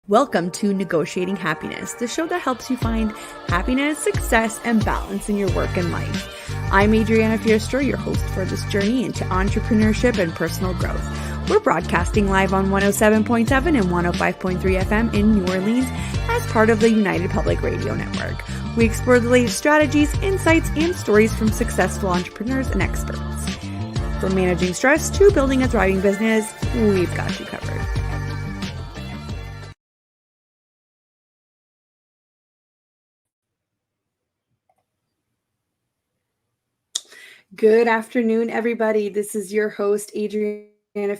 Welcome to Negotiating Happiness, the show that helps you find happiness, success, and balance in your work and life. I'm Adriana, your host for this journey into entrepreneurship and personal growth. We're broadcasting live on 107.7 and 105.3 FM in New Orleans as part of the United Public Radio Network. We explore the latest strategies, insights, and stories from successful entrepreneurs and experts. From managing stress to building a thriving business, we've got you covered. Good afternoon, everybody. This is your host, Adriana,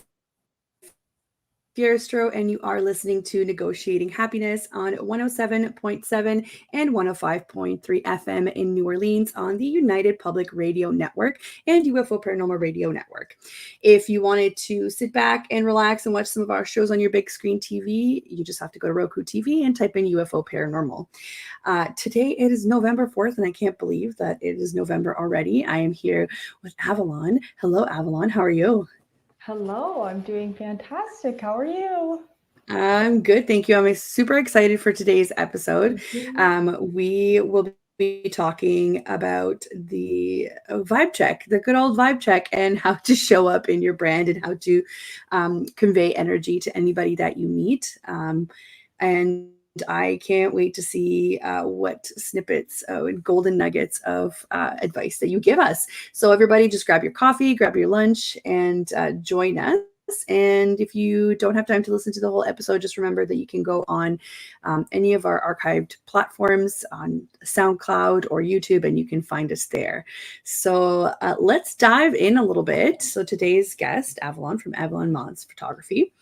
and you are listening to Negotiating Happiness on 107.7 and 105.3 FM in New Orleans on the United Public Radio Network and UFO Paranormal Radio Network. If you wanted to sit back and relax and watch some of our shows on your big screen TV, you just have to go to Roku TV and type in UFO Paranormal. Today it is November 4th, and I can't believe that it is November already. I am here with Avalon. Hello, Avalon. How are you? Hello, I'm doing fantastic. How are you? I'm good, thank you. I'm super excited for today's episode. We will be talking about the vibe check, the good old vibe check, and how to show up in your brand and how to convey energy to anybody that you meet. And I can't wait to see what snippets and golden nuggets of advice that you give us. So everybody just grab your coffee, grab your lunch, and join us. And if you don't have time to listen to the whole episode, just remember that you can go on any of our archived platforms on SoundCloud or YouTube, and you can find us there. So let's dive in a little bit. So today's guest, Avalon from Avalon Mohns Photography.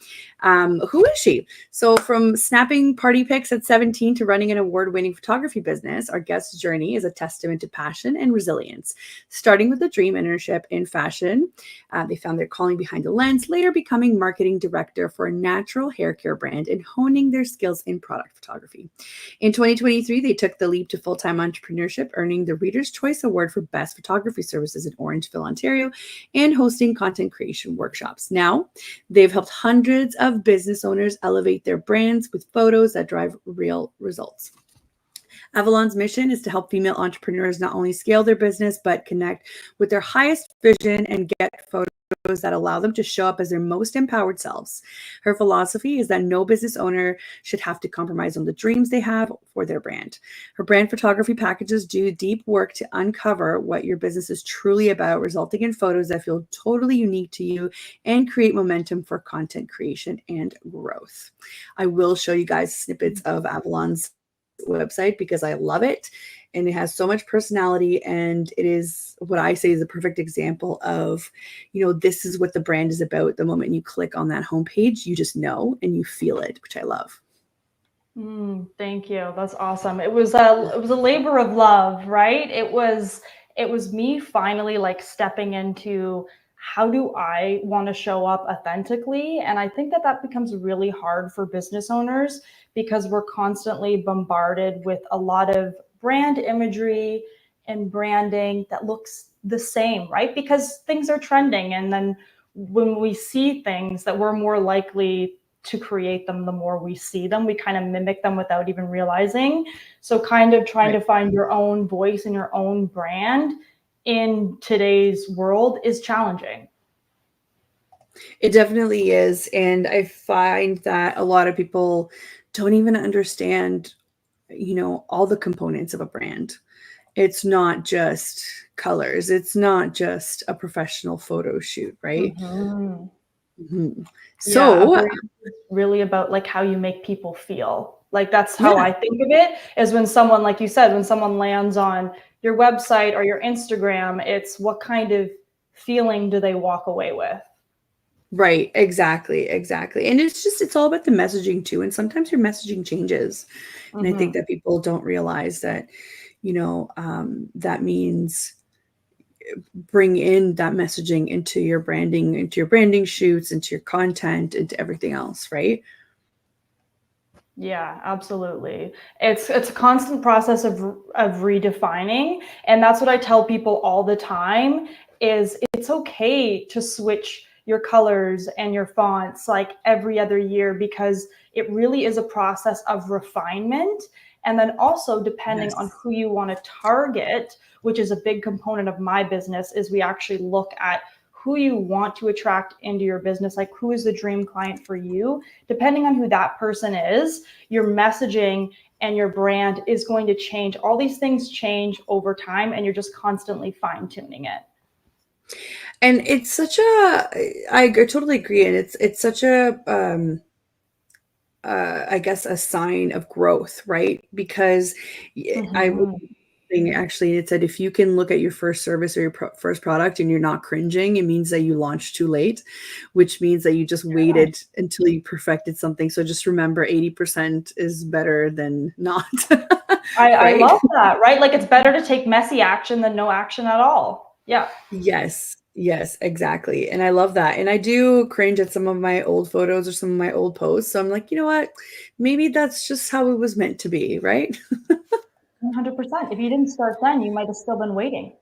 Who is she? So from snapping party pics at 17 to running an award-winning photography business, our guest's journey is a testament to passion and resilience. Starting with a dream internship in fashion, they found their calling behind the lens, later becoming marketing director for a natural hair care brand and honing their skills in product photography. In 2023, they took the leap to full-time entrepreneurship, earning the Reader's Choice Award for Best Photography Services in Orangeville, Ontario, and hosting content creation workshops. Now, they've helped hundreds of business owners elevate their brands with photos that drive real results. Avalon's mission is to help female entrepreneurs not only scale their business, but connect with their highest vision and get photos that allow them to show up as their most empowered selves. Her philosophy is that no business owner should have to compromise on the dreams they have for their brand. Her brand photography packages do deep work to uncover what your business is truly about, resulting in photos that feel totally unique to you and create momentum for content creation and growth. I will show you guys snippets of Avalon's website because I love it, and it has so much personality, and it is what I say is a perfect example of, this is what the brand is about. The moment you click on that homepage, you just know and you feel it, which I love. Thank you. That's awesome. It was a labor of love, right? It was me finally stepping into how do I want to show up authentically? And I think that becomes really hard for business owners because we're constantly bombarded with a lot of brand imagery and branding that looks the same, right? Because things are trending. And then when we see things that we're more likely to create them, the more we see them, we kind of mimic them without even realizing. So kind of trying to find your own voice and your own brand in today's world is challenging. It definitely is. And I find that a lot of people don't even understand, all the components of a brand. It's not just colors. It's not just a professional photo shoot, right? So it's really about how you make people feel. That's how I think of it, is when someone, like you said, when someone lands on your website or your Instagram, it's what kind of feeling do they walk away with? Right. Exactly. And it's all about the messaging too. And sometimes your messaging changes. And I think that people don't realize that, that means bring in that messaging into your branding shoots, into your content, into everything else. Right. Yeah, absolutely. It's a constant process of redefining. And that's what I tell people all the time is it's okay to switch your colors and your fonts like every other year, because it really is a process of refinement. And then also depending on who you want to target, which is a big component of my business, is we actually look at who you want to attract into your business, like who is the dream client for you. Depending on who that person is, your messaging and your brand is going to change. All these things change over time, and you're just constantly fine-tuning it. And it's such I totally agree. And it's such a, I guess, a sign of growth, right? Because I was thinking, actually, it said if you can look at your first service or your first product and you're not cringing, it means that you launched too late, which means that you just waited until you perfected something. So just remember, 80% is better than not. I love that, right? Like, it's better to take messy action than no action at all. Yeah. Yes. Yes, exactly. And I love that. And I do cringe at some of my old photos or some of my old posts. So I'm like, you know what? Maybe that's just how it was meant to be, right? 100%. If you didn't start then, you might have still been waiting.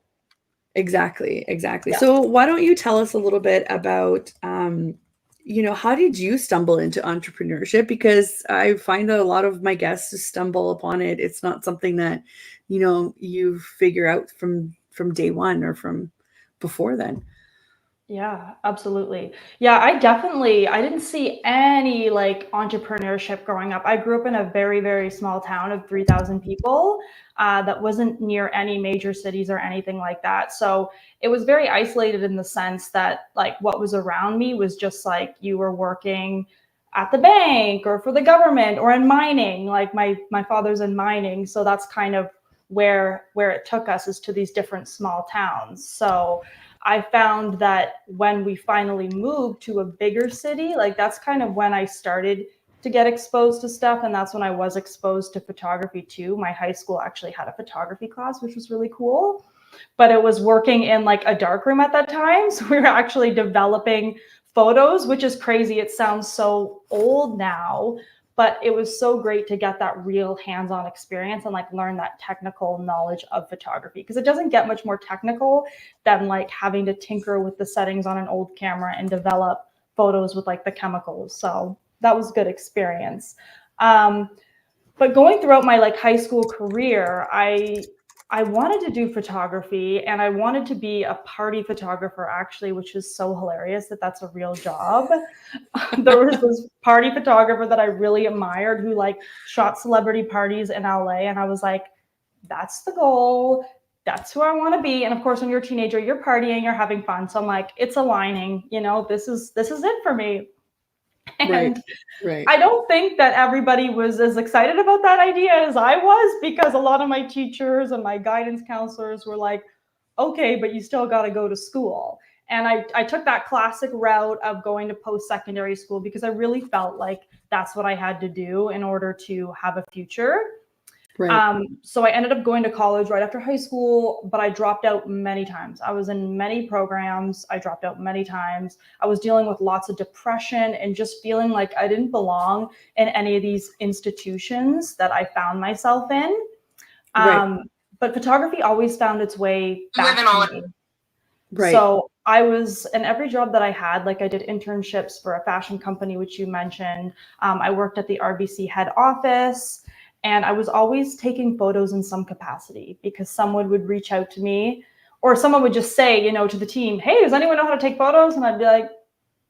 Exactly. Exactly. Yeah. So why don't you tell us a little bit about, how did you stumble into entrepreneurship? Because I find that a lot of my guests just stumble upon it. It's not something that, you figure out from day one or from before then. Yeah, absolutely. Yeah, I didn't see any like entrepreneurship growing up. I grew up in a very, very small town of 3,000 people that wasn't near any major cities or anything like that. So it was very isolated in the sense that like what was around me was just like you were working at the bank or for the government or in mining. Like my father's in mining, so that's kind of where it took us, is to these different small towns. So I found that when we finally moved to a bigger city, like that's kind of when I started to get exposed to stuff. And that's when I was exposed to photography too. My high school actually had a photography class, which was really cool, but it was working in like a darkroom at that time. So we were actually developing photos, which is crazy. It sounds so old now, but it was so great to get that real hands-on experience and like learn that technical knowledge of photography, because it doesn't get much more technical than like having to tinker with the settings on an old camera and develop photos with like the chemicals. So that was a good experience. But going throughout my like high school career, I wanted to do photography, and I wanted to be a party photographer, actually, which is so hilarious that that's a real job. There was this party photographer that I really admired who like shot celebrity parties in LA. And I was like, that's the goal. That's who I want to be. And of course, when you're a teenager, you're partying, you're having fun. So I'm like, it's aligning, this is it for me. And Right. I don't think that everybody was as excited about that idea as I was, because a lot of my teachers and my guidance counselors were like, okay, but you still got to go to school. And I took that classic route of going to post-secondary school because I really felt like that's what I had to do in order to have a future. Right. So I ended up going to college right after high school, but I dropped out many times. I was in many programs. I dropped out many times. I was dealing with lots of depression and just feeling like I didn't belong in any of these institutions that I found myself in. Right. But photography always found its way back to me. Right. So I was in every job that I had, like I did internships for a fashion company, which you mentioned. I worked at the RBC head office. And I was always taking photos in some capacity, because someone would reach out to me, or someone would just say, to the team, hey, does anyone know how to take photos? And I'd be like,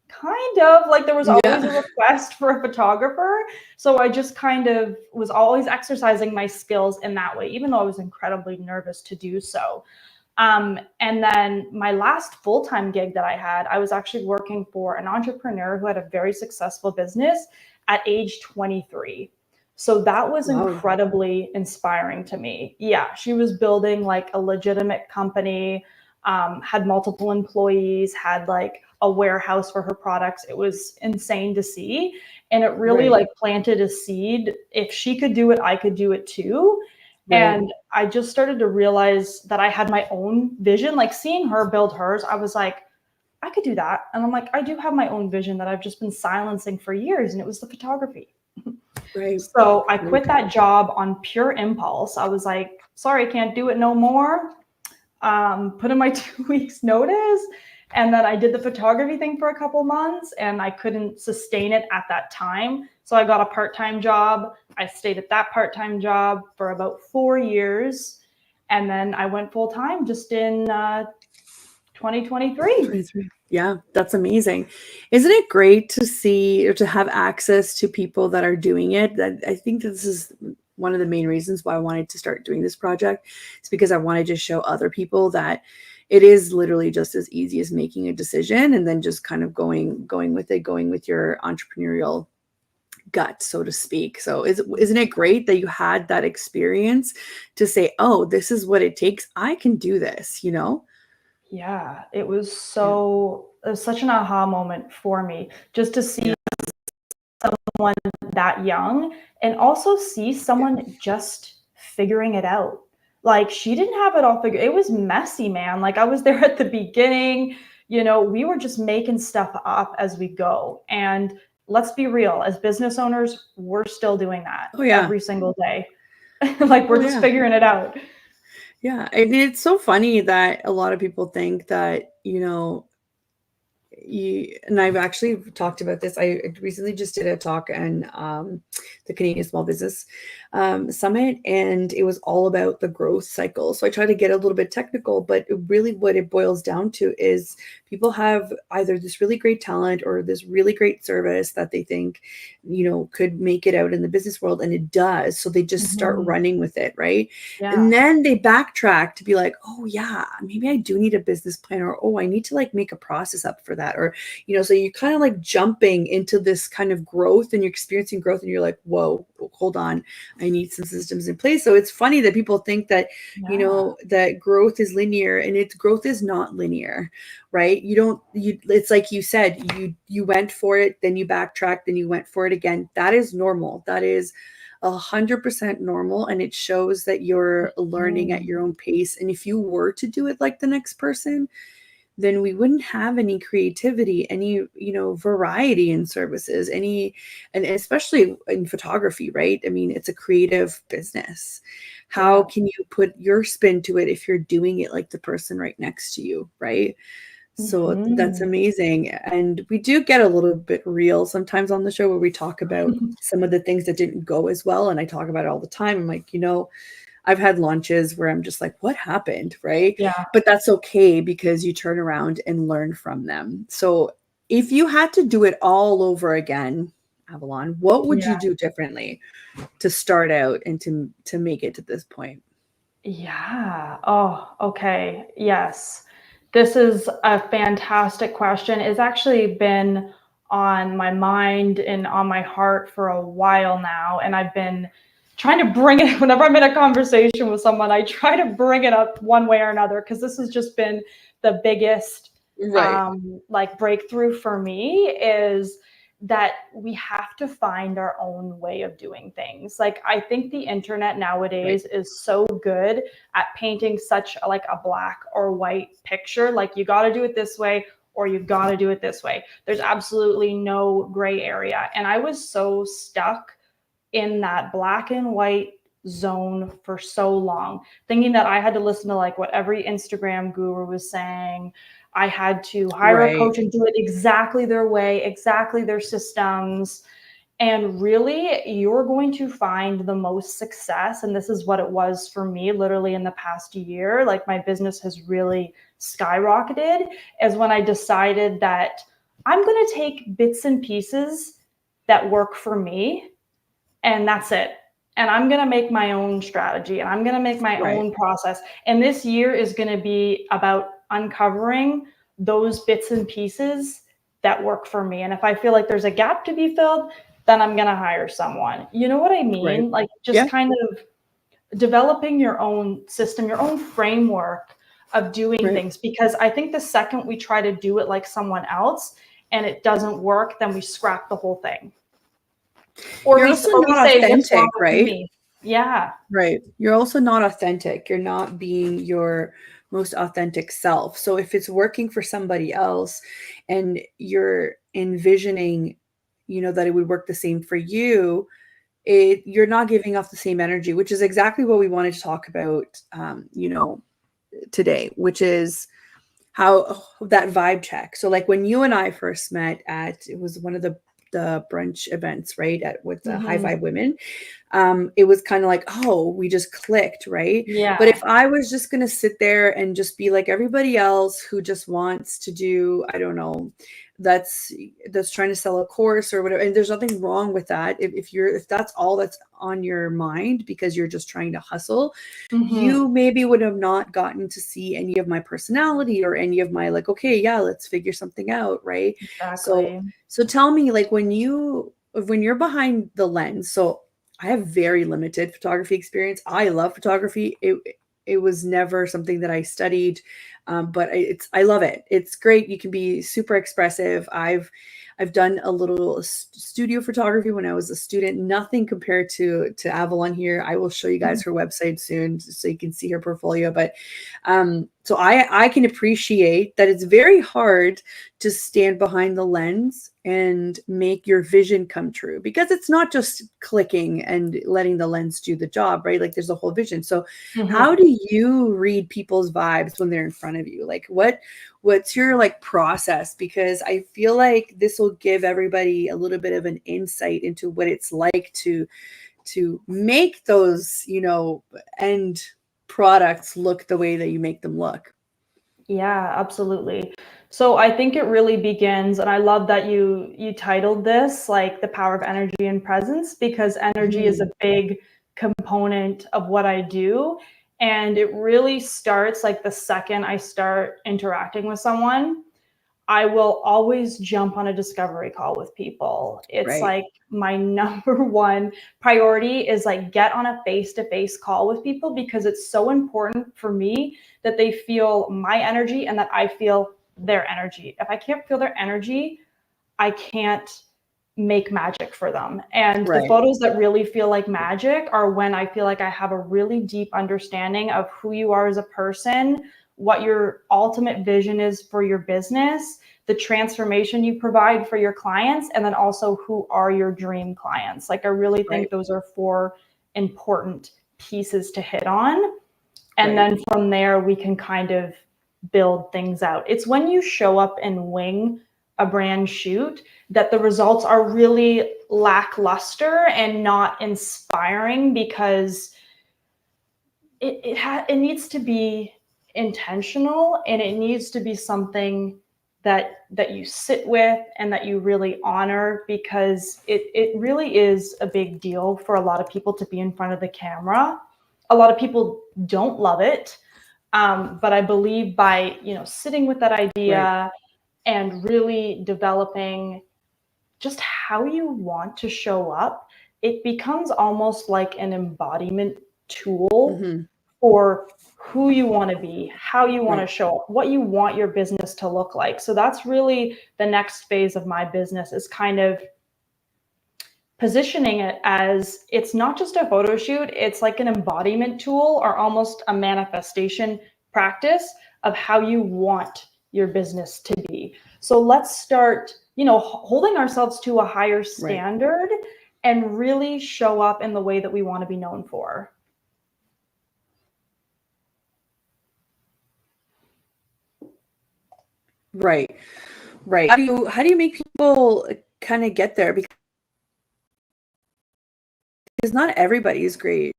kind of. Like there was always a request for a photographer. So I just kind of was always exercising my skills in that way, even though I was incredibly nervous to do so. And then my last full-time gig that I had, I was actually working for an entrepreneur who had a very successful business at age 23. So that was incredibly inspiring to me. Yeah, she was building like a legitimate company, had multiple employees, had like a warehouse for her products. It was insane to see. And it really like planted a seed. If she could do it, I could do it too. And I just started to realize that I had my own vision. Like seeing her build hers, I was like, I could do that. And I'm like, I do have my own vision that I've just been silencing for years. And it was the photography. So I quit that job on pure impulse. I was like, sorry, I can't do it no more. Put in my 2 weeks notice. And then I did the photography thing for a couple months and I couldn't sustain it at that time. So I got a part-time job. I stayed at that part-time job for about 4 years. And then I went full-time just in 2023. 23. Yeah, that's amazing. Isn't it great to see or to have access to people that are doing it? That I think this is one of the main reasons why I wanted to start doing this project. It's because I wanted to show other people that it is literally just as easy as making a decision and then just kind of going with it, going with your entrepreneurial gut, so to speak. So isn't it great that you had that experience to say, oh, this is what it takes. I can do this, you know? Yeah, it was Yeah. such an aha moment for me just to see someone that young and also see someone just figuring it out. Like she didn't have it all figured. It was messy, man. Like I was there at the beginning, we were just making stuff up as we go. And let's be real, as business owners, we're still doing that Oh yeah. every single day. Like we're Oh just yeah. figuring it out. Yeah. And it's so funny that a lot of people think that, and I've actually talked about this. I recently just did a talk on the Canadian Small Business Summit, and it was all about the growth cycle. So I try to get a little bit technical, but really what it boils down to is people have either this really great talent or this really great service that they think, could make it out in the business world, and it does. So they just start Mhm. running with it, right? And Yeah. then they backtrack to be like, oh yeah, maybe I do need a business plan, or oh, I need to like make a process up for that, or so you're kind of like jumping into this kind of growth, and you're experiencing growth, and you're like, whoa, hold on, I need some systems in place. So it's funny that people think that Yeah. that growth is linear, and growth is not linear, right? It's like you said, you went for it, then you backtracked, then you went for it again. That is normal. That is 100% normal, and it shows that you're learning at Mm. your own pace. And if you were to do it like the next person, then we wouldn't have any creativity, any, variety in services, and especially in photography, right? I mean, it's a creative business. How Yeah. can you put your spin to it if you're doing it like the person right next to you, right? So that's Mhm. amazing. And we do get a little bit real sometimes on the show where we talk about some of the things that didn't go as well. And I talk about it all the time. I'm like, I've had launches where I'm just like, what happened? Right. Yeah. But that's okay because you turn around and learn from them. So if you had to do it all over again, Avalon, what would Yeah. you do differently to start out and to make it to this point? Yeah. Oh, okay. Yes. This is a fantastic question. It's actually been on my mind and on my heart for a while now. And I've been trying to bring it whenever I'm in a conversation with someone, I try to bring it up one way or another because this has just been the biggest Right. like breakthrough for me is that we have to find our own way of doing things. Like I think the internet Right. nowadays is so good at painting such like a black or white picture. Like you got to do it this way or you got to do it this way. There's absolutely no gray area. And I was so stuck in that black and white zone for so long, thinking that I had to listen to like what every Instagram guru was saying. I had to hire a Right. coach and do it exactly their way, exactly their systems. And really, you're going to find the most success. And this is what it was for me literally in the past year. Like my business has really skyrocketed, is when I decided that I'm going to take bits and pieces that work for me and that's it. And I'm going to make my own strategy and I'm going to make my Right. own process. And this year is going to be about uncovering those bits and pieces that work for me. And if I feel like there's a gap to be filled, then I'm going to hire someone. You know what I Right. mean? Like just Yeah. kind of developing your own system, your own framework of doing Right. things. Because I think the second we try to do it like someone else and it doesn't work, then we scrap the whole thing. Or You're we also or we not say, "What's wrong authentic, with right? me?" Yeah. Right. You're also not authentic. You're not being your most authentic self. So if it's working for somebody else and you're envisioning, that it would work the same for you, you're not giving off the same energy, which is exactly what we wanted to talk about, today, which is how that vibe check. So like when you and I first met it was one of the brunch events, right? With the High Mhm. Vibe Women. It was kind of like, oh, we just clicked, right? But if Yeah. I was just going to sit there and just be like everybody else who just wants to do, I don't know, that's trying to sell a course or whatever, and there's nothing wrong with that. If that's all that's on your mind because you're just trying to hustle, Mhm. you maybe would have not gotten to see any of my personality or any of my like, okay, yeah, let's figure something out, right? So Exactly. tell me, like, when you're behind the lens. So I have very limited photography experience. I love photography. It was never something that I studied, but I love it. It's great. You can be super expressive. I've done a little studio photography when I was a student. Nothing compared to Avalon here. I will show you guys her website soon so you can see her portfolio. But so I can appreciate that it's very hard to stand behind the lens and make your vision come true, because it's not just clicking and letting the lens do the job, right? Like there's a whole vision. So how Mhm. do you read people's vibes when they're in front of you? Like what's your like process? Because I feel like this will give everybody a little bit of an insight into what it's like to make those, end products look the way that you make them look. Yeah, absolutely. So I think it really begins, and I love that you titled this like the power of energy and presence, because energy is a Mhm. big component of what I do. And it really starts like the second I start interacting with someone. I will always jump on a discovery call with people. It's Right. like my number one priority is like get on a face-to-face call with people, because it's so important for me that they feel my energy and that I feel their energy. If I can't feel their energy, I can't make magic for them. And the Right. photos that really feel like magic are when I feel like I have a really deep understanding of who you are as a person, what your ultimate vision is for your business, the transformation you provide for your clients, and then also who are your dream clients. Like I really Right. think those are four important pieces to hit on. And Right. then from there, we can kind of build things out. It's when you show up and wing a brand shoot that the results are really lackluster and not inspiring, because it needs to be intentional, and it needs to be something that you sit with and that you really honor, because it really is a big deal for a lot of people to be in front of the camera. A lot of people don't love it, but I believe by sitting with that Right. idea and really developing just how you want to show up, it becomes almost like an embodiment tool Mhm. for who you want to be, how you want to Right. show up, what you want your business to look like. So that's really the next phase of my business, is kind of positioning it as it's not just a photo shoot, it's like an embodiment tool or almost a manifestation practice of how you want your business to be. So let's start, holding ourselves to a higher Right. standard and really show up in the way that we want to be known for. Right. Right. How do you make people kind of get there? Because not everybody is great.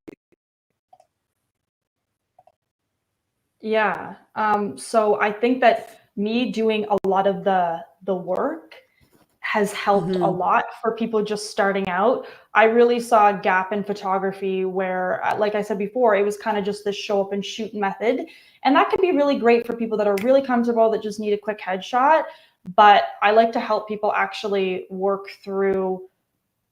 Yeah. So I think that me doing a lot of the work has helped a Mhm. lot for people just starting out. I really saw a gap in photography where, like I said before, it was kind of just this show up and shoot method. And that could be really great for people that are really comfortable, that just need a quick headshot. But I like to help people actually work through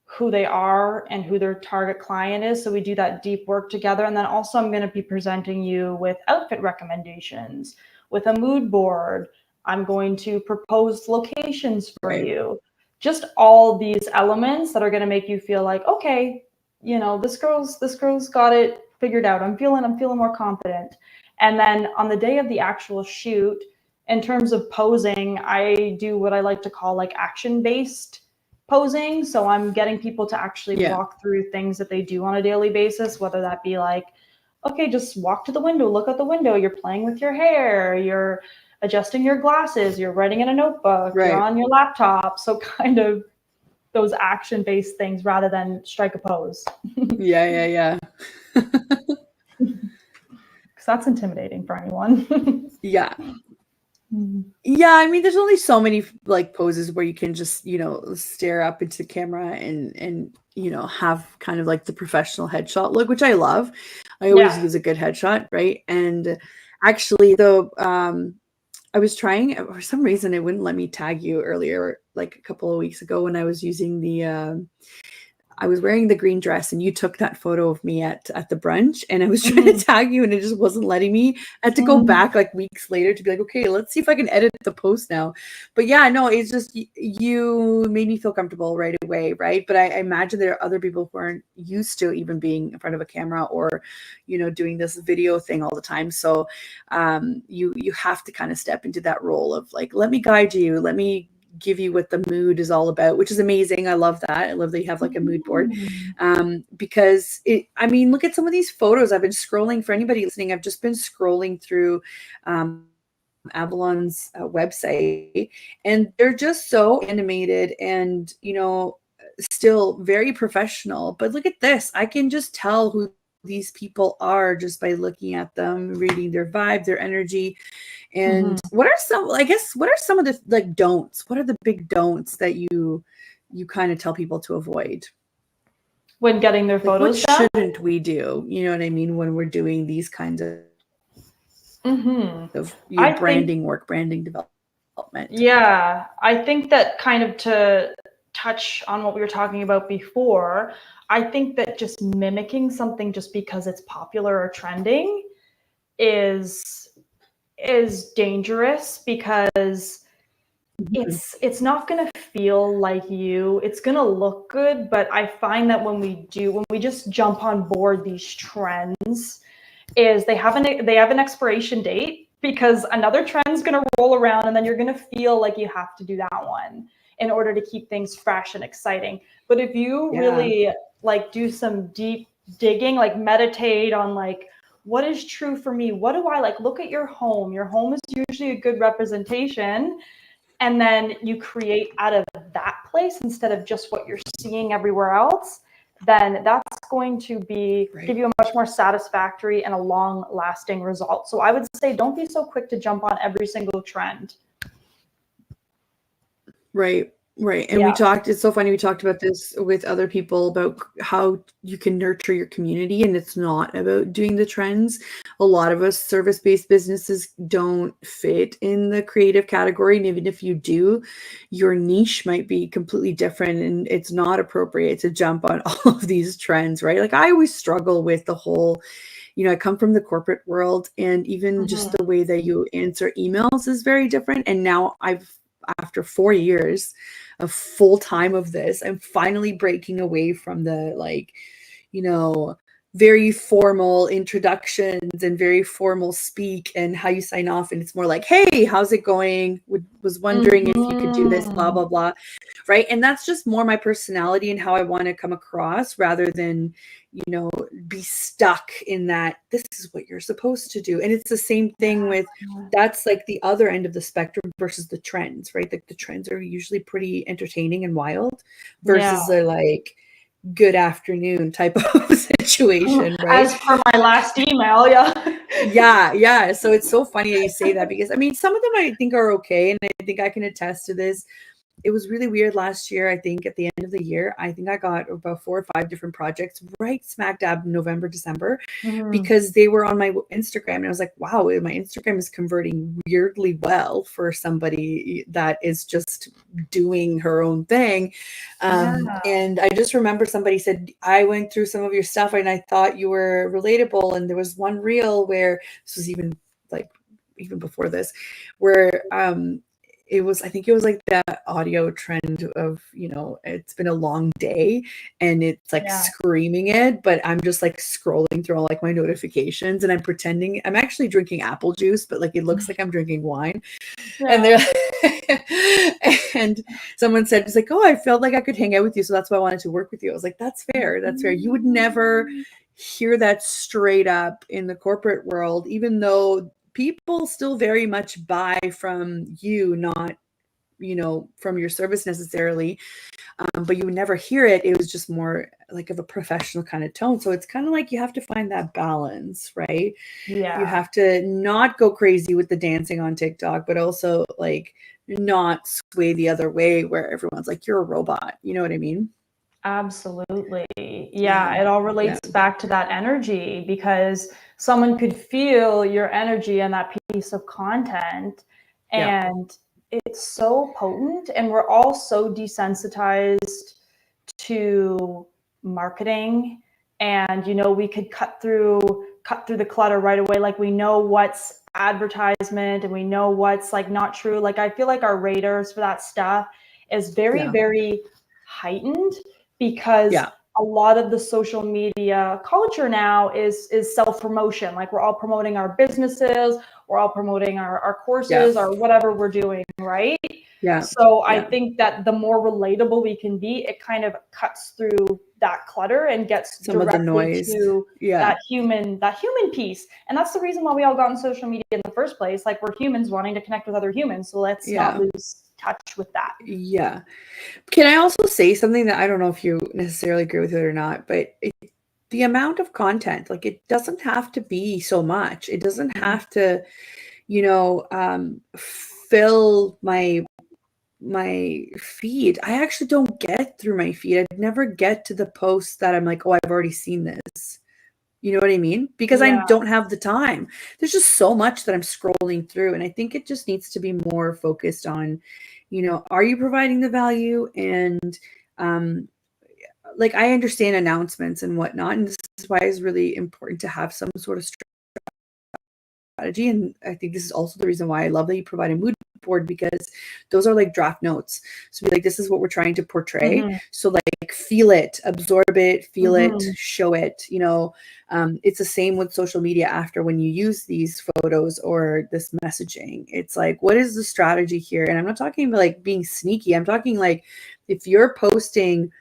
who they are and who their target client is. So we do that deep work together. And then also, I'm going to be presenting you with outfit recommendations, with a mood board. I'm going to propose locations for Right. you. Just all these elements that are going to make you feel like, okay, this girl's got it figured out. I'm feeling more confident. And then on the day of the actual shoot, in terms of posing, I do what I like to call like action based posing. So I'm getting people to actually Yeah. walk through things that they do on a daily basis, whether that be like, okay, just walk to the window, look out the window, you're playing with your hair, you're adjusting your glasses, you're writing in a notebook, you're Right. on your laptop. So kind of those action-based things rather than strike a pose. Yeah. Because that's intimidating for anyone. Yeah. Yeah, I mean, there's only so many like poses where you can just, stare up into the camera and have kind of like the professional headshot look, which I love. I always Yeah. use a good headshot, right? And actually, though, I was trying for some reason it wouldn't let me tag you earlier, like a couple of weeks ago when I was using I was wearing the green dress and you took that photo of me at the brunch, and I was trying to tag you and it just wasn't letting me. I had to go back like weeks later to be like, okay, let's see if I can edit the post now. But yeah, no, it's just you made me feel comfortable right away, right? But I imagine there are other people who aren't used to even being in front of a camera or, doing this video thing all the time. So you have to kind of step into that role of like, let me guide you, let me give you what the mood is all about, which is amazing. I love that. I love that you have like a mood board. Because look at some of these photos. I've been scrolling, for anybody listening, I've just been scrolling through Avalon's website, and they're just so animated and, still very professional. But look at this. I can just tell who these people are just by looking at them, reading their vibe, their energy. And what are some of the like don'ts? What are the big don'ts that you kind of tell people to avoid When getting their like, photos what done? shouldn't we do, you know what I mean, when we're doing these kinds of I think, branding work, branding development? yeah, I think that kind of to touch on what we were talking about before, I think that just mimicking something just because it's popular or trending is dangerous, because it's not going to feel like you. It's going to look good, but I find that when we just jump on board these trends, is they have an expiration date, because another trend's going to roll around and then you're going to feel like you have to do that one in order to keep things fresh and exciting. But if you really like do some deep digging, like meditate on like, what is true for me? What do I like? Look at your home. Your home is usually a good representation. And then you create out of that place instead of just what you're seeing everywhere else, then that's going to give you a much more satisfactory and a long lasting result. So I would say, don't be so quick to jump on every single trend. Right. And it's so funny, we talked about this with other people about how you can nurture your community, and it's not about doing the trends. A lot of us service-based businesses don't fit in the creative category, and even if you do, your niche might be completely different, and it's not appropriate to jump on all of these trends, right? Like, I always struggle with the whole, I come from the corporate world, and even just the way that you answer emails is very different. And now after 4 years of full time of this, I'm finally breaking away from the like, very formal introductions and very formal speak and how you sign off. And it's more like, hey, how's it going? Was wondering if you could do this, blah, blah, blah. Right. And that's just more my personality and how I want to come across, rather than, be stuck in that this is what you're supposed to do. And it's the same thing with, that's like the other end of the spectrum versus the trends, right? Like the trends are usually pretty entertaining and wild versus the like good afternoon type of situation, right? As for my last email, Yeah. So it's so funny that you say that, because some of them I think are okay, and I think I can attest to this. It was really weird last year. I think at the end of the year, I think I got about 4 or 5 different projects right smack dab in November, December, because they were on my Instagram. And I was like, wow, my Instagram is converting weirdly well for somebody that is just doing her own thing. And I just remember somebody said, I went through some of your stuff and I thought you were relatable. And there was one reel where, this was even before this, where I think it was like that audio trend of, it's been a long day, and it's like screaming it, but I'm just like scrolling through all like my notifications, and I'm pretending I'm actually drinking apple juice, but like it looks like I'm drinking wine. And they're and someone said, it's like, oh, I felt like I could hang out with you, so that's why I wanted to work with you. I was like, that's fair. You would never hear that straight up in the corporate world, even though people still very much buy from you, not, from your service necessarily. But you would never hear it. It was just more like of a professional kind of tone. So it's kind of like you have to find that balance, right? Yeah. You have to not go crazy with the dancing on TikTok, but also like not sway the other way where everyone's like, you're a robot. You know what I mean? Absolutely. Yeah, Yeah. it all relates back to that energy, because someone could feel your energy and that piece of content, and it's so potent, and we're all so desensitized to marketing, and we could cut through the clutter right away. Like, we know what's advertisement and we know what's like not true. Like, I feel like our radars for that stuff is very, very heightened, because a lot of the social media culture now is self-promotion. Like, we're all promoting our businesses, we're all promoting our courses or whatever we're doing, right? So I think that the more relatable we can be, it kind of cuts through that clutter and gets some of the noise to that human piece. And that's the reason why we all got on social media in the first place. Like, we're humans wanting to connect with other humans. So let's not lose touch with that. Yeah. Can I also say something that I don't know if you necessarily agree with it or not, but the amount of content, like, it doesn't have to be so much. It doesn't have to, fill my feed. I actually don't get through my feed. I never get to the posts that I'm like, oh, I've already seen this. You know what I mean? Because I don't have the time. There's just so much that I'm scrolling through. And I think it just needs to be more focused on, are you providing the value? And like, I understand announcements and whatnot. And this is why it's really important to have some sort of strategy. And I think this is also the reason why I love that you provide a mood board, because those are like draft notes. So be like, this is what we're trying to portray. So like, feel it, absorb it, feel it, show it. It's the same with social media after when you use these photos or this messaging. It's like, what is the strategy here? And I'm not talking about like being sneaky. I'm talking like, if you're posting,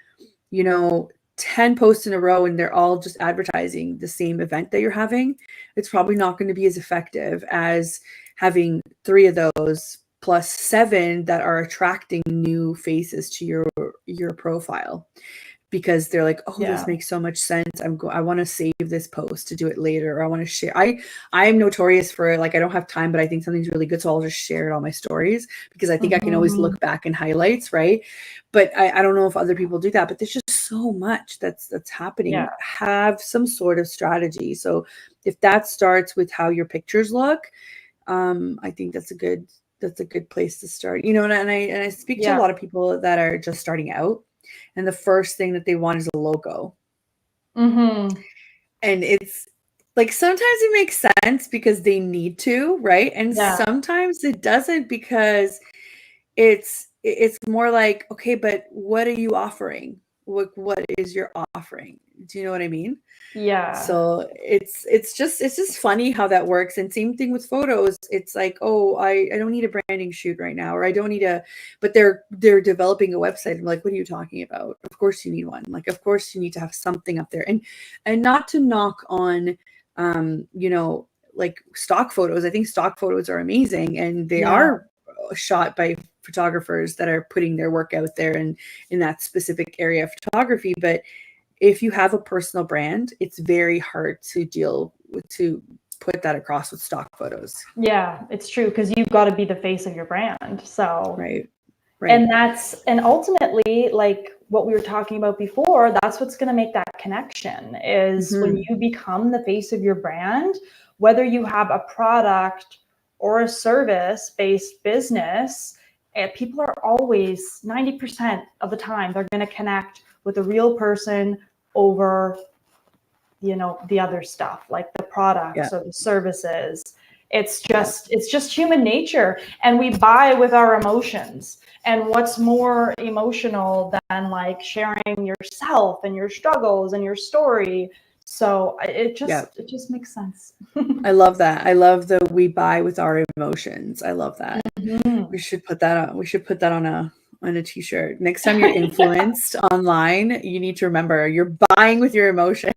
10 posts in a row and they're all just advertising the same event that you're having, it's probably not going to be as effective as having 3 of those plus 7 that are attracting new faces to your profile, because they're like, oh, this makes so much sense. I want to save this post to do it later, or I want to share. I am notorious for, like, I don't have time, but I think something's really good, so I'll just share it on my stories, because I think I can always look back in highlights, right? But I don't know if other people do that, but there's just so much that's happening. Have some sort of strategy. So if that starts with how your pictures look, I think that's a good place to start. And I speak to a lot of people that are just starting out, and the first thing that they want is a logo. And it's like, sometimes it makes sense because they need to, right? And sometimes it doesn't, because it's more like, okay, but what are you offering? What is your offering? Do you know what I mean? So it's just funny how that works. And same thing with photos. It's like, oh, I don't need a branding shoot right now, or I don't need but they're developing a website. I'm like, what are you talking about? Of course you need one. Like, of course you need to have something up there. And not to knock on, like, stock photos. I think stock photos are amazing, and they are shot by photographers that are putting their work out there and in that specific area of photography. But if you have a personal brand, it's very hard to put that across with stock photos. Yeah, it's true, because you've got to be the face of your brand. So right. And ultimately, like what we were talking about before, that's what's going to make that connection, is when you become the face of your brand, whether you have a product or a service-based business, people are always, 90% of the time, they're going to connect with a real person over, the other stuff, like the products or the services. It's just human nature, and we buy with our emotions. And what's more emotional than like sharing yourself and your struggles and your story? So it just makes sense. I love that. I love the we buy with our emotions. I love that. We should put that on. We should put that on a t-shirt. Next time you're influenced online, you need to remember you're buying with your emotions.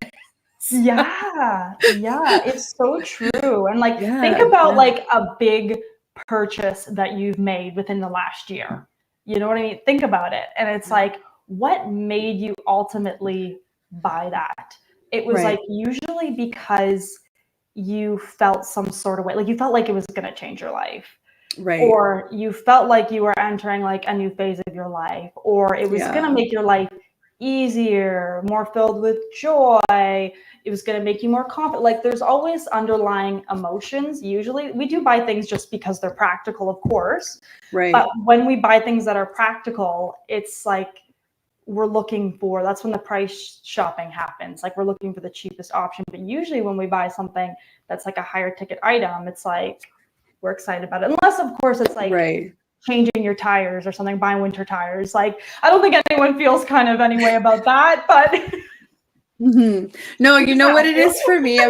Yeah, yeah, it's so true. And like, think Yeah, about yeah. like a big purchase that you've made within the last year. You know what I mean? Think about it. And it's Yeah. like, what made you ultimately buy that? It was like Right, usually because you felt some sort of way, like you felt like it was going to change your life, right. or you felt like you were entering like a new phase of your life, or it was going to Yeah, make your life easier, more filled with joy. It was going to make you more confident. Like there's always underlying emotions. Usually we do buy things just because they're practical, of course. But right, when we buy things that are practical, it's like we're looking for, that's when the price shopping happens. Like we're looking for the cheapest option. But usually when we buy something that's like a higher ticket item, it's like we're excited about it. Unless of course it's like right. changing your tires or something, buying winter tires. Like I don't think anyone feels kind of any way about that, but No, we you just know what have it to. is for me?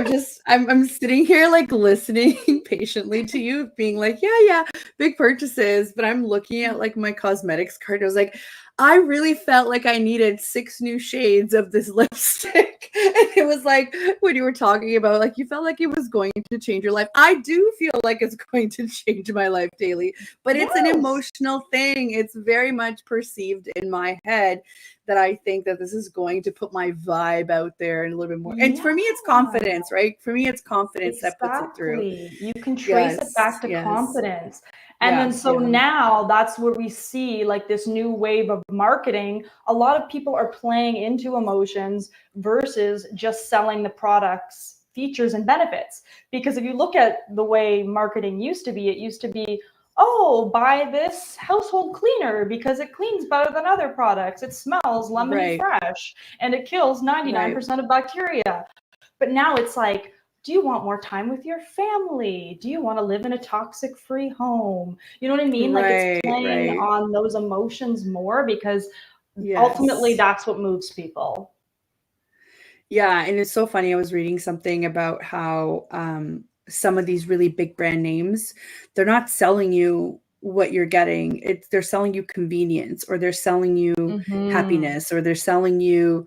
I'm sitting here like listening patiently to you, being like, yeah, yeah, big purchases. But I'm looking at like my cosmetics cart. I was like, I really felt like I needed 6 new shades of this lipstick. And it was like when you were talking about like you felt like it was going to change your life. I do feel like it's going to change my life daily, but it's an Yes. emotional thing. It's very much perceived in my head that I think that this is going to put my vibe out there and a little bit more. And Yeah, for me, it's confidence, right? For me, it's confidence that puts it through. exactly. You can trace it Yes, back to yes. confidence. And then Yeah, so yeah. now that's where we see like this new wave of marketing. A lot of people are playing into emotions versus just selling the products, features, and benefits. Because if you look at the way marketing used to be, it used to be, oh, buy this household cleaner because it cleans better than other products. It smells lemony Right, fresh and it kills right, 99% of bacteria. But now it's like, do you want more time with your family? Do you want to live in a toxic free home? You know what I mean? Like it's right, playing right. on those emotions more because ultimately Yes. that's what moves people. Yeah, and it's so funny. I was reading something about how some of these really big brand names, they're not selling you what you're getting. It's they're selling you convenience, or they're selling you Mm-hmm. happiness, or they're selling you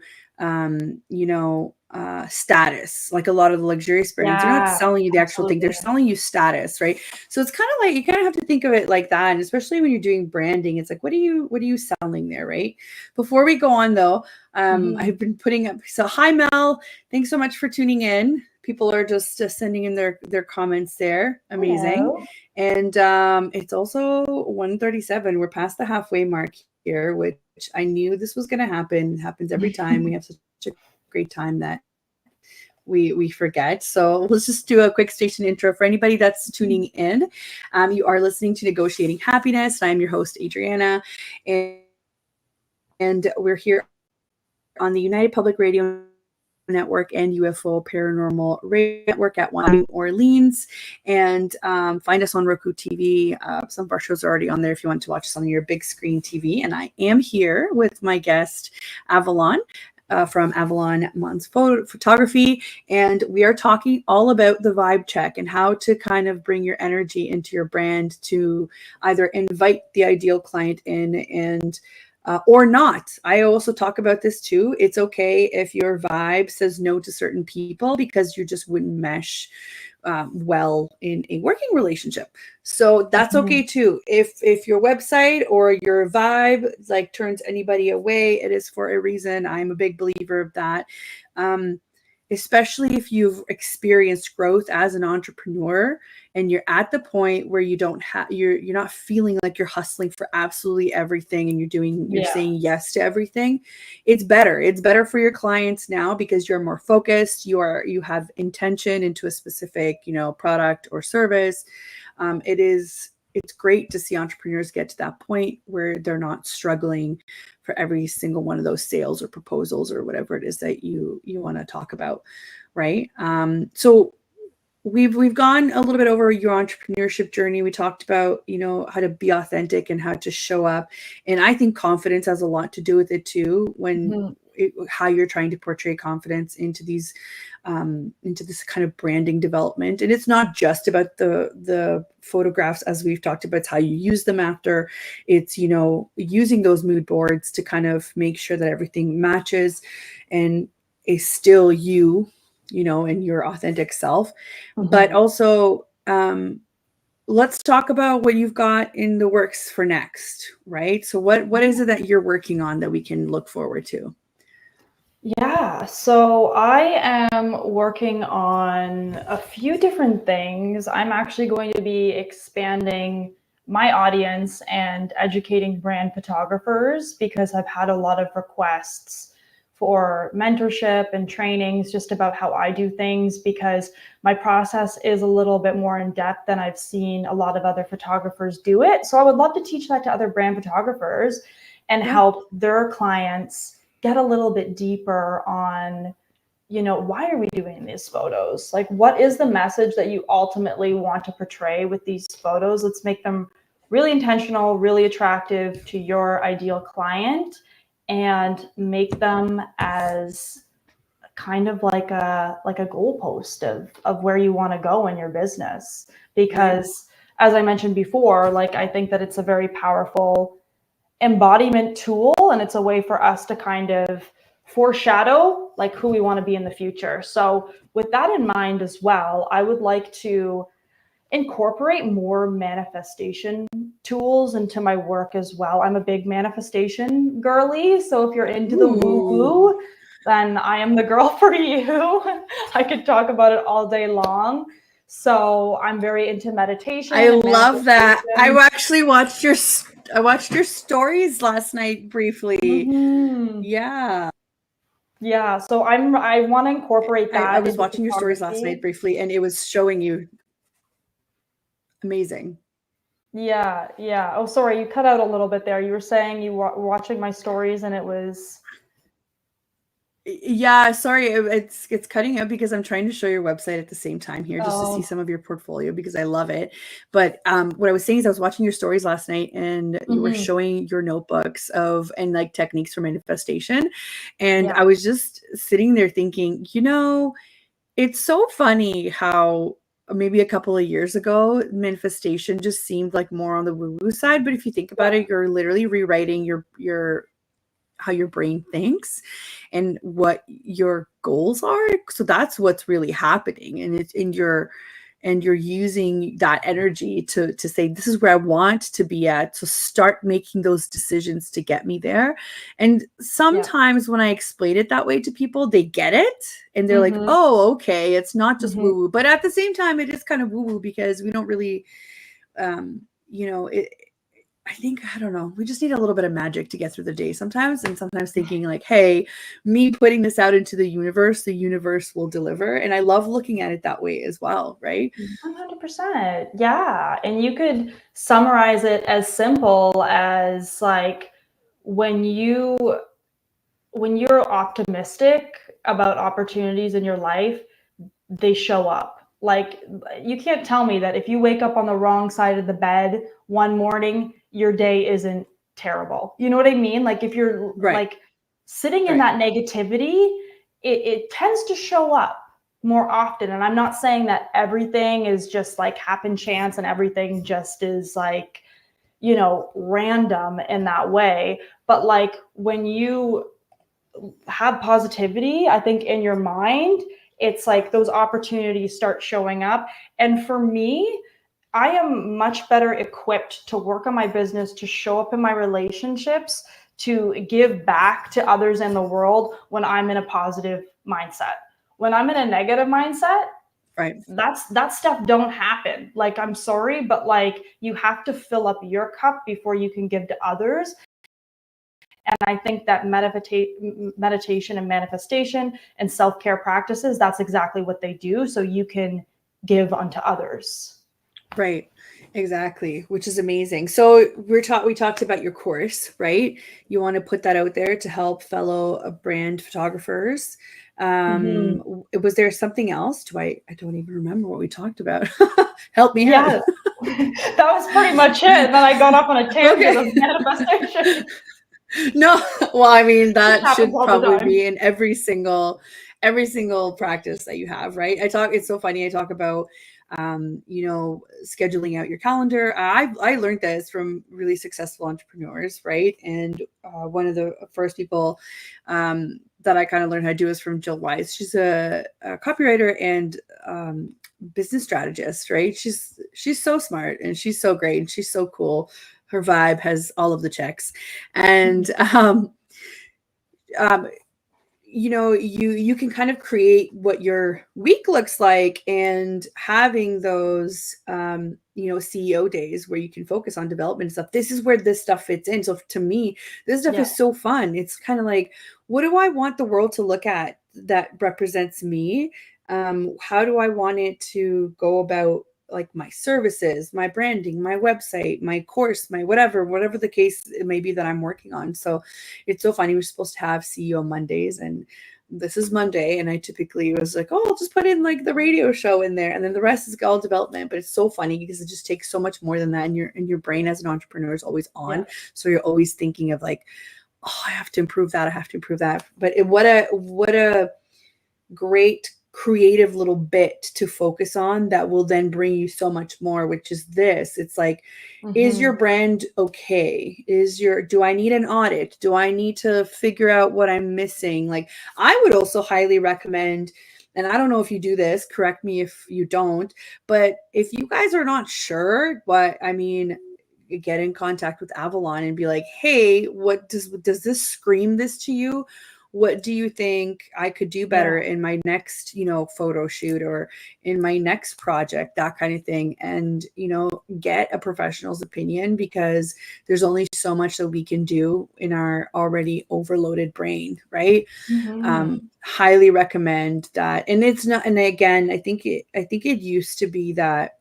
status. Like a lot of the luxurious brands, they're not Yeah, selling you the actual thing. absolutely. They're selling you status, right? So it's kind of like you kind of have to think of it like that. And especially when you're doing branding, it's like what are you selling there, right? Before we go on though, Mm-hmm. I've been putting up. So, hi, Mel. Thanks so much for tuning in. People are just sending in their comments there. Amazing. Hello. And it's also 1:37. We're past the halfway mark here, which I knew this was going to happen. It happens every time. We have such a great time that we forget. So let's just do a quick station intro for anybody that's tuning in. You are listening to Negotiating Happiness. I'm your host, Adriana, and we're here on the United Public Radio Network and UFO Paranormal Radio Network at New Orleans. And find us on Roku TV. Some of our shows are already on there if you want to watch us on your big screen TV. And I am here with my guest, Avalon. From Avalon Mohns Photography. And we are talking all about the vibe check and how to kind of bring your energy into your brand to either invite the ideal client in and or not. I also talk about this too. It's okay if your vibe says no to certain people because you just wouldn't mesh well in a working relationship. So that's Mm-hmm. okay too. If your website or your vibe like turns anybody away, it is for a reason. I'm a big believer of that. Um, Especially if you've experienced growth as an entrepreneur and you're at the point where you don't have you're not feeling like you're hustling for absolutely everything and you're Yeah. saying yes to everything. It's better for your clients now because you're more focused, you have intention into a specific product or service. It's great to see entrepreneurs get to that point where they're not struggling for every single one of those sales or proposals or whatever it is that you want to talk about, right? So we've gone a little bit over your entrepreneurship journey. We talked about how to be authentic and how to show up, and I think confidence has a lot to do with it too. Mm-hmm. How you're trying to portray confidence into into this kind of branding development. And it's not just about the photographs, as we've talked about. It's how you use them after. It's using those mood boards to kind of make sure that everything matches and is still you, and your authentic self. But Mhm. also, let's talk about what you've got in the works for next, right? So what is it that you're working on that we can look forward to? Yeah, so I am working on a few different things. I'm actually going to be expanding my audience and educating brand photographers because I've had a lot of requests for mentorship and trainings just about how I do things because my process is a little bit more in depth than I've seen a lot of other photographers do it. So I would love to teach that to other brand photographers and Yeah. help their clients get a little bit deeper on, why are we doing these photos? Like, what is the message that you ultimately want to portray with these photos? Let's make them really intentional, really attractive to your ideal client, and make them as kind of like a goalpost of where you want to go in your business. Right. Because as I mentioned before, like I think that it's a very powerful embodiment tool, and it's a way for us to kind of foreshadow like who we want to be in the future. So with that in mind as well, I would like to incorporate more manifestation tools into my work as well. I'm a big manifestation girly, so if you're into the woo Ooh, woo, then I am the girl for you. I could talk about it all day long. So I'm very into I meditation and love that. manifestation. I watched your stories last night briefly. Mhm. Yeah. Yeah, so I want to incorporate I that was into watching your stories last night photography. briefly, and it was showing you amazing. Yeah, yeah. Oh, sorry, you cut out a little bit there. You were saying you were watching my stories and it was. Yeah, sorry, it's cutting out because I'm trying to show your website at the same time here just to see Oh, some of your portfolio because I love it. But what I was saying is I was watching your stories last night and you were mhm. showing your notebooks of and like techniques for manifestation. And Yeah, I was just sitting there thinking, it's so funny how maybe a couple of years ago, manifestation just seemed like more on the woo-woo side. But if you think about yeah. it, you're literally rewriting your how your brain thinks and what your goals are. So that's what's really happening. And it's in your and you're using that energy to say this is where I want to be at. So start making those decisions to get me there. And Yeah. sometimes when I explain it that way to people, they get it and they're like, Mhm. oh, okay, it's not just Mhm. woo-woo. But at the same time, it is kind of woo-woo because we don't really it I think, I don't know, we just need a little bit of magic to get through the day sometimes. And sometimes thinking, like, hey, me putting this out into the universe will deliver. And I love looking at it that way as well, right? 100%. Yeah. And you could summarize it as simple as like when you when you're optimistic about opportunities in your life, they show up. Like, you can't tell me that if you wake up on the wrong side of the bed one morning, your day isn't terrible. You know what I mean? Like, if you're Right, like sitting in right, that negativity, it tends to show up more often. And I'm not saying that everything is just like happen chance and everything just is like, random in that way. But like when you have positivity, I think, in your mind, it's like those opportunities start showing up. And for me, I am much better equipped to work on my business, to show up in my relationships, to give back to others in the world when I'm in a positive mindset. When I'm in a negative mindset, right. that stuff don't happen. Like, I'm sorry, but like you have to fill up your cup before you can give to others. And I think that meditation and manifestation and self-care practices, that's exactly what they do. So you can give unto others. Right. Exactly, which is amazing. So we talked about your course, right? You want to put that out there to help fellow brand photographers. Mm-hmm. Was there something else? I don't even remember what we talked about. Help me out. Yeah, that was pretty much it. And then I got off on a tangent Okay. of manifestation, No, well, I mean, which that happens should all the probably time. be in every single practice that you have, right? It's so funny. I talk about scheduling out your calendar. I learned this from really successful entrepreneurs, right? And one of the first people that I kind of learned how to do is from Jill Wise. She's a copywriter and business strategist, right? She's so smart and she's so great and she's so cool. Her vibe has all of the checks, and you can kind of create what your week looks like, and having those CEO days where you can focus on development and stuff. This is where this stuff fits in. So to me, this stuff is so fun. It's kind of like, what do I want the world to look at that represents me? How do I want it to go about, like, my services, my branding, my website, my course, my whatever the case it may be that I'm working on. So it's so funny. We're supposed to have CEO Mondays, and this is Monday, and I typically was like, oh, I'll just put in like the radio show in there, and then the rest is all development. But it's so funny because it just takes so much more than that, and your brain as an entrepreneur is always on. So you're always thinking of like, oh, I have to improve that, I have to improve that. But what a great creative little bit to focus on that will then bring you so much more, which is this. It's like, is your brand okay? Do I need an audit? Do I need to figure out what I'm missing? Like, I would also highly recommend, and I don't know if you do this, correct me if you don't, but if you guys are not sure, get in contact with Avalon and be like, hey, what does this scream this to you? What do you think I could do better in my next, photo shoot or in my next project, that kind of thing. And, get a professional's opinion, because there's only so much that we can do in our already overloaded brain, right? Highly recommend that. And it's not, and again, I think it used to be that,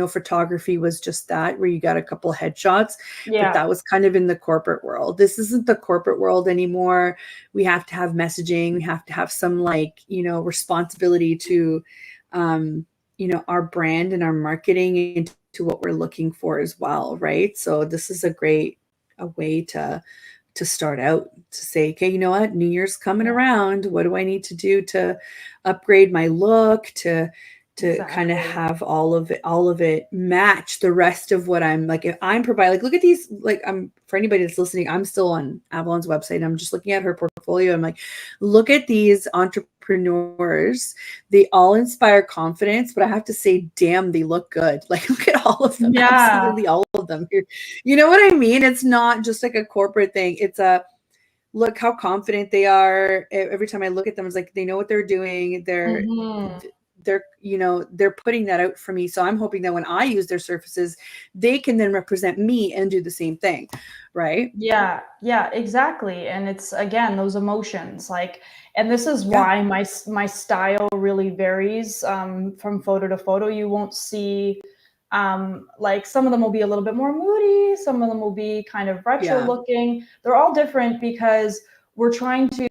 photography was just that, where you got a couple headshots, but that was kind of in the corporate world. This isn't the corporate world anymore. We have to have messaging. We have to have some responsibility to, our brand and our marketing and to what we're looking for as well. Right. So this is a way to start out, to say, okay, you know what, New Year's coming around. What do I need to do to upgrade my look, to kind of have all of it match the rest of what I'm like. If I'm providing, like, look at these, like, for anybody that's listening, I'm still on Avalon's website. I'm just looking at her portfolio. I'm like, look at these entrepreneurs. They all inspire confidence, but I have to say, damn, they look good. Like, look at all of them. Absolutely all of them here. You know what I mean? It's not just like a corporate thing. It's look how confident they are. Every time I look at them, it's like, they know what they're doing. They're putting that out for me. So I'm hoping that when I use their services, they can then represent me and do the same thing. Right. Yeah, exactly. And it's, again, those emotions, like, and this is why my style really varies from photo to photo. You won't see like, some of them will be a little bit more moody. Some of them will be kind of retro looking. They're all different because we're trying to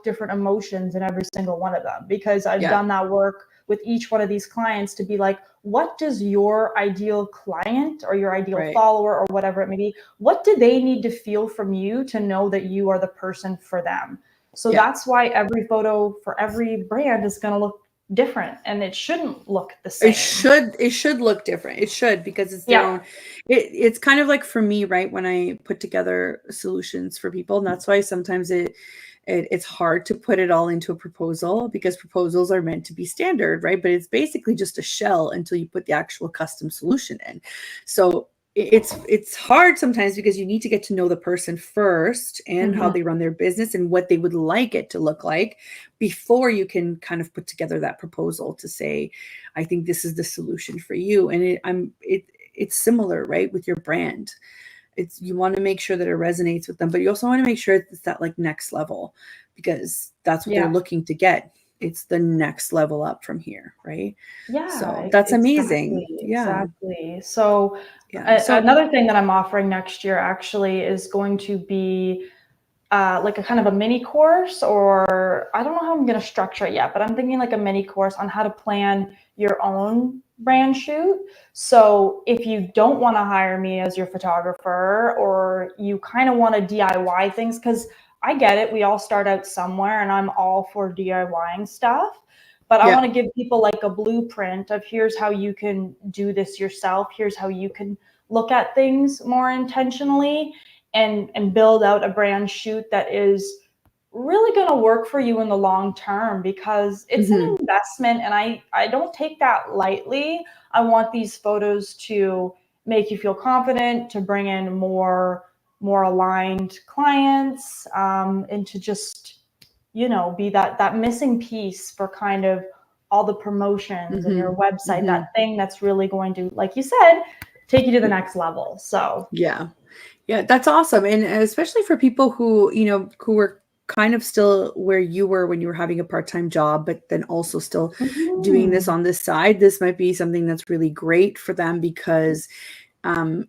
different emotions in every single one of them, because I've done that work with each one of these clients to be like, what does your ideal client or your ideal follower or whatever it may be, what do they need to feel from you to know that you are the person for them? So that's why every photo for every brand is going to look different, and it shouldn't look the same. It should look different. It should, because it's their own. It's kind of like, for me, right, when I put together solutions for people, and that's why sometimes it's hard to put it all into a proposal, because proposals are meant to be standard, right? But it's basically just a shell until you put the actual custom solution in. So it's hard sometimes, because you need to get to know the person first, and how they run their business and what they would like it to look like, before you can kind of put together that proposal to say, I think this is the solution for you. And it's similar, right, with your brand. You want to make sure that it resonates with them, but you also want to make sure it's that, like, next level, because that's what they're looking to get. It's the next level up from here, right? So that's amazing. Exactly. So another thing that I'm offering next year actually is going to be like a kind of a mini course, or I don't know how I'm going to structure it yet, but I'm thinking like a mini course on how to plan your own brand shoot. So if you don't want to hire me as your photographer, or you kind of want to DIY things, because I get it, we all start out somewhere, and I'm all for DIYing stuff. but I Yeah. want to give people like a blueprint of here's how you can do this yourself. Here's how you can look at things more intentionally and build out a brand shoot that is really going to work for you in the long term, because it's an investment, and I don't take that lightly. I want these photos to make you feel confident, to bring in more aligned clients, and to just, you know, be that missing piece for kind of all the promotions and your website, that thing that's really going to, like you said, take you to the next level. So Yeah. Yeah, that's awesome. And especially for people who, you know, who were kind of still where you were when you were having a part-time job, but then also still doing this on this side, this might be something that's really great for them, because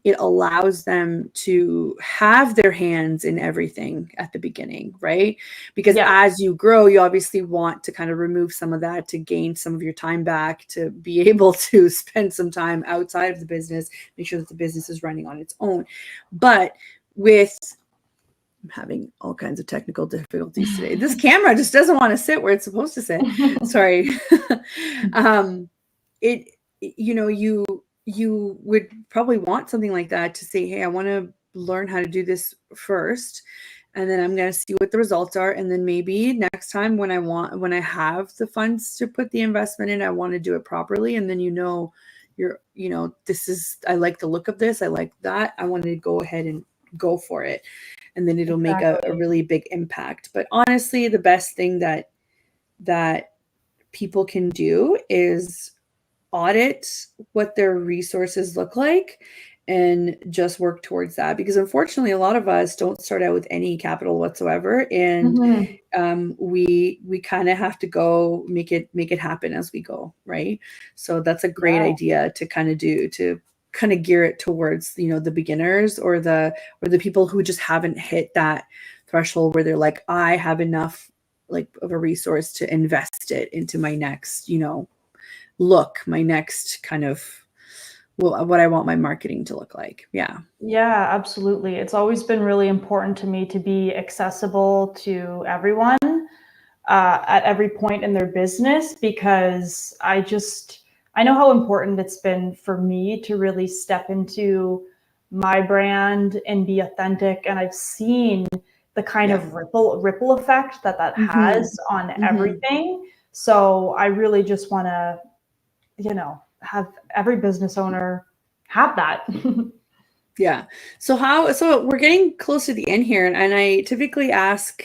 it allows them to have their hands in everything at the beginning, right? Because yes, as you grow, you obviously want to kind of remove some of that to gain some of your time back, to be able to spend some time outside of the business, make sure that the business is running on its own. But with I'm having all kinds of technical difficulties today. This camera just doesn't want to sit where it's supposed to sit. Sorry. It, you know, you would probably want something like that to say, hey, I want to learn how to do this first, and then I'm going to see what the results are, and then maybe next time when I have the funds to put the investment in, I want to do it properly. And then, you know, this is, I like the look of this, I like that, I want to go ahead and go for it, and then it'll make a really big impact. But honestly, the best thing that people can do is audit what their resources look like and just work towards that, because unfortunately a lot of us don't start out with any capital whatsoever, and we kind of have to go make it happen as we go, right? So that's a great idea to kind of do, to kind of gear it towards, you know, the beginners or the people who just haven't hit that threshold where they're like, I have enough like of a resource to invest it into my next, you know, my next kind of, well, what I want my marketing to look like. Yeah. Yeah, absolutely. It's always been really important to me to be accessible to everyone at every point in their business, because I know how important it's been for me to really step into my brand and be authentic. And I've seen the kind of ripple effect that has on everything. So I really just want to, you know, have every business owner have that. Yeah. So we're getting close to the end here, and I typically ask,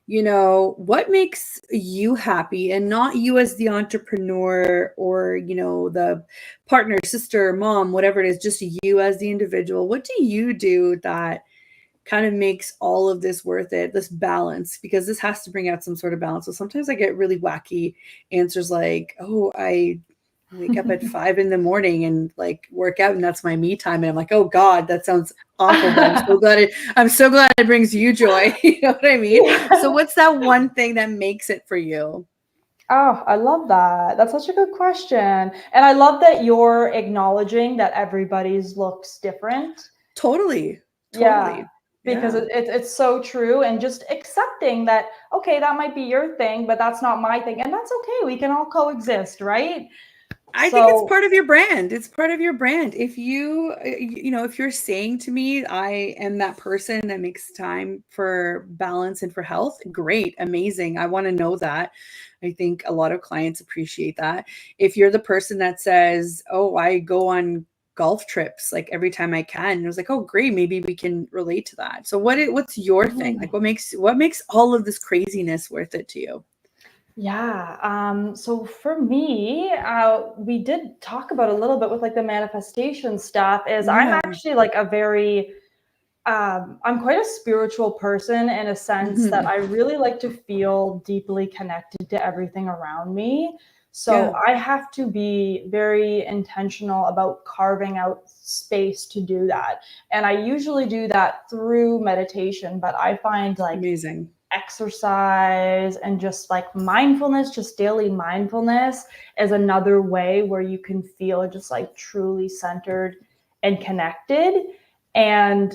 you know, what makes you happy, and not you as the entrepreneur or, you know, the partner, sister, mom, whatever it is, just you as the individual. What do you do that kind of makes all of this worth it, this balance? Because this has to bring out some sort of balance. So sometimes I get really wacky answers like, oh, I wake up at 5 in the morning and like work out, and that's my me time. And I'm like, oh God, that sounds awful, but I'm so glad it brings you joy. You know what I mean? Yeah. So what's that one thing that makes it for you? Oh, I love that. That's such a good question. And I love that you're acknowledging that everybody's looks different. Totally. Yeah, because Yeah. it's so true. And just accepting that, okay, that might be your thing, but that's not my thing. And that's okay. We can all coexist, right? I think it's So, part of your brand. It's part of your brand. If you know, if you're saying to me, I am that person that makes time for balance and for health, great, amazing. I want to know that. I think a lot of clients appreciate that. If you're the person that says, oh, I go on golf trips like every time I can, it was like, oh, great, maybe we can relate to that. So what's your thing? Like what makes all of this craziness worth it to you? yeah. So for me, we did talk about a little bit with like the manifestation stuff, is I'm Yeah. actually like a very I'm quite a spiritual person, in a sense that I really like to feel deeply connected to everything around me. So Yeah. I have to be very intentional about carving out space to do that. And I usually do that through meditation, but I find like Amazing. exercise and just like mindfulness, just daily mindfulness, is another way where you can feel just like truly centered and connected. And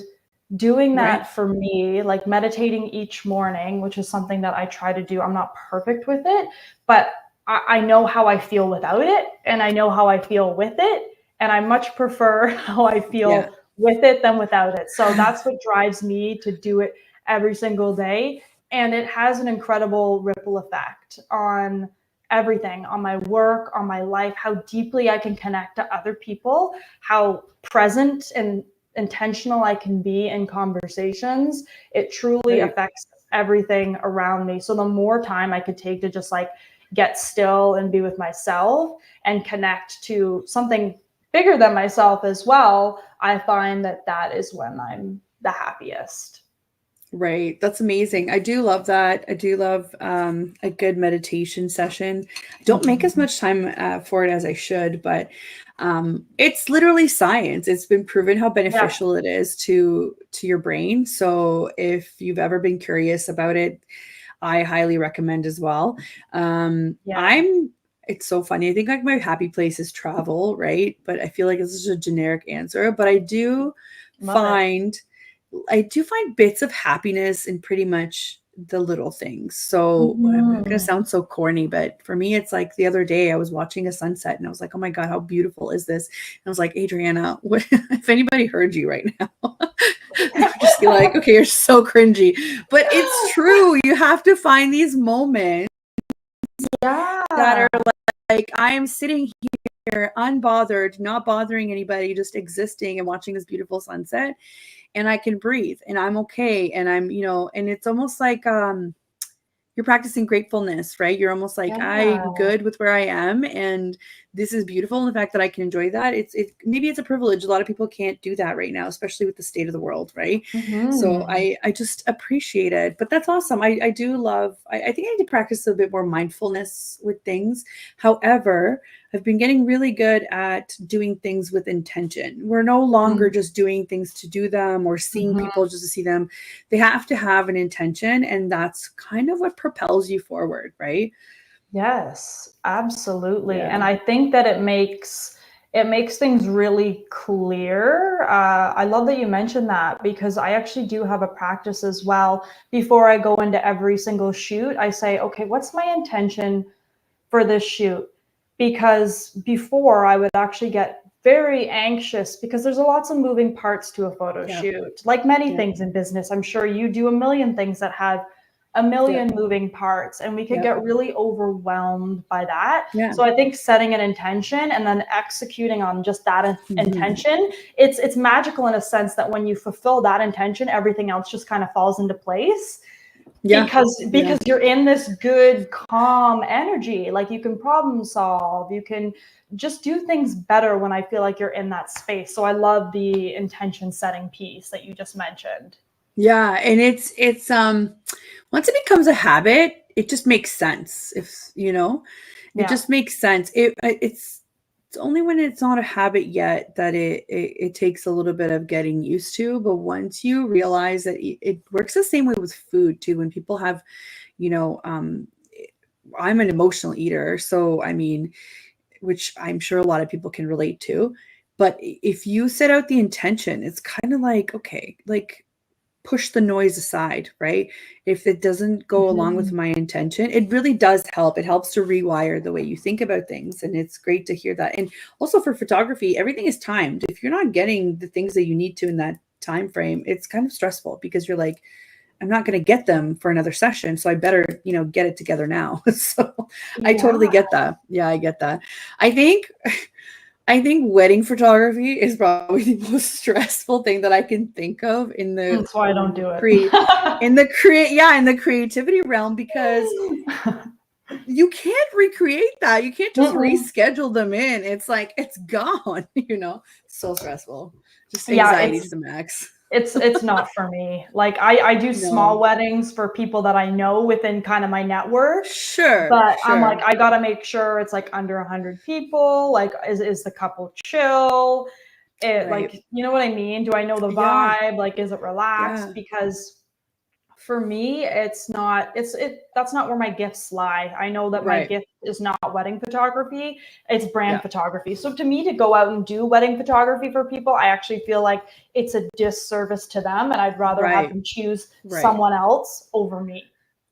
doing Right. that for me, like meditating each morning, which is something that I try to do. I'm not perfect with it, but I know how I feel without it, and I know how I feel with it. And I much prefer how I Yeah. feel with it than without it. So that's what drives me to do it every single day. And it has an incredible ripple effect on everything, on my work, on my life, how deeply I can connect to other people, how present and intentional I can be in conversations. It truly Right. affects everything around me. So the more time I could take to just like get still and be with myself and connect to something bigger than myself as well, I find that that is when I'm the happiest. Right. That's amazing. I do love that. I do love a good meditation session. I don't make as Mhm. much time for it as I should, but it's literally science. It's been proven how Yeah. beneficial it is to your brain. So if you've ever been curious about it, I highly recommend as well. Yeah. It's so funny. I think like my happy place is travel, right? But I feel like this is a generic answer, but Love it. find I do find bits of happiness in pretty much the little things. So I'm gonna Mhm. sound so corny, but for me, it's like the other day I was watching a sunset and I was like, oh my God, how beautiful is this? And I was like, Adriana, what if anybody heard you right now? They would just be like, okay, you're so cringy. But it's true. You have to find these moments that Yeah. are like, I am sitting here unbothered, not bothering anybody, just existing and watching this beautiful sunset, and I can breathe and I'm okay. And and it's almost like you're practicing gratefulness, right? You're almost like, Yeah. I'm good with where I am, and this is beautiful. And the fact that I can enjoy that, maybe it's a privilege. A lot of people can't do that right now, especially with the state of the world, right? So Mhm. I just appreciate it. But that's awesome. I do love, I think I need to practice a bit more mindfulness with things. However, I've been getting really good at doing things with intention. We're no longer Mm. just doing things to do them or seeing Mhm. people just to see them. They have to have an intention, and that's kind of what propels you forward, right? Yes, absolutely. Yeah. And I think that it makes things really clear. I love that you mentioned that because I actually do have a practice as well. Before I go into every single shoot, I say, okay, what's my intention for this shoot? Because before I would actually get very anxious because there's lots of moving parts to a photo Yeah. shoot. Like many Yeah. things in business, I'm sure you do a million things that have a Yeah. million moving parts, and we could Yeah. get really overwhelmed by that. Yeah. So I think setting an intention and then executing on just that Mhm. intention, it's magical in a sense that when you fulfill that intention, everything else just kind of falls into place Yeah. because Yeah. you're in this good calm energy. Like you can problem solve, you can just do things better when I feel like you're in that space. So I love the intention setting piece that you just mentioned. Yeah. And it's once it becomes a habit, it just makes sense. It Yeah. just makes sense. It's only when it's not a habit yet that it takes a little bit of getting used to. But once you realize that it works the same way with food too. When people have, you know, I'm an emotional eater, so I mean, which I'm sure a lot of people can relate to. But if you set out the intention, it's kind of like, okay, like push the noise aside, right? If it doesn't go along with Mhm. my intention, it really does help. It helps to rewire the way you think about things. And it's great to hear that. And also for photography, everything is timed. If you're not getting the things that you need to in that time frame, it's kind of stressful because you're like, I'm not going to get them for another session. So I better, get it together now. So I Yeah, totally get that. Yeah, I get that. I think I think wedding photography is probably the most stressful thing that I can think of in the that's why I don't do it. in the creativity realm, because you can't recreate that. You can't just Mm-mm. reschedule them in. It's like it's gone, So stressful. Just Yeah, anxiety to it's the max. it's not for me. Like I do small No. weddings for people that I know within kind of my network, Sure, but I'm like sure. I gotta make sure it's like under 100 people. Like is the couple chill? It Right. like you know what I mean? Do I know the Yeah. vibe? Like is it relaxed? Yeah. Because for me, that's not where my gifts lie. I know that my Right. gift is not wedding photography, it's brand Yeah. photography. So to me, to go out and do wedding photography for people, I actually feel like it's a disservice to them, and I'd rather have Right. them choose Right. someone else over me.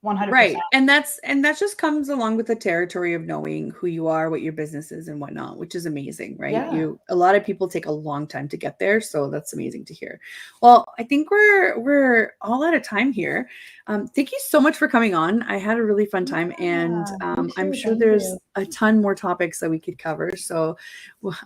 100%. Right. And that just comes along with the territory of knowing who you are, what your business is and whatnot, which is amazing, right? Yeah. A lot of people take a long time to get there. So that's amazing to hear. Well, I think we're all out of time here. Thank you so much for coming on. I had a really fun time, and Yeah, me I'm too. sure Thank there's you. a ton more topics that we could cover. So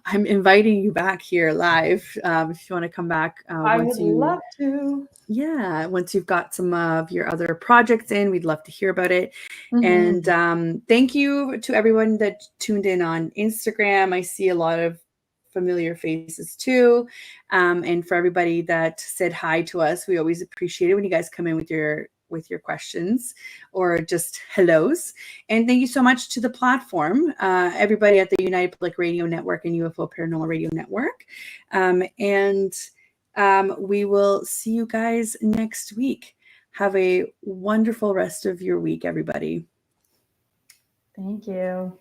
I'm inviting you back here live if you want to come back I would love to. yeah, once you've got some of your other projects in, we'd love to hear about it. Mhm. And thank you to everyone that tuned in on Instagram. I see a lot of familiar faces too. And for everybody that said hi to us, we always appreciate it when you guys come in with your questions or just hellos. And thank you so much to the platform, everybody at the United Public Radio Network and UFO Paranormal Radio Network. We will see you guys next week. Have a wonderful rest of your week, everybody. Thank you.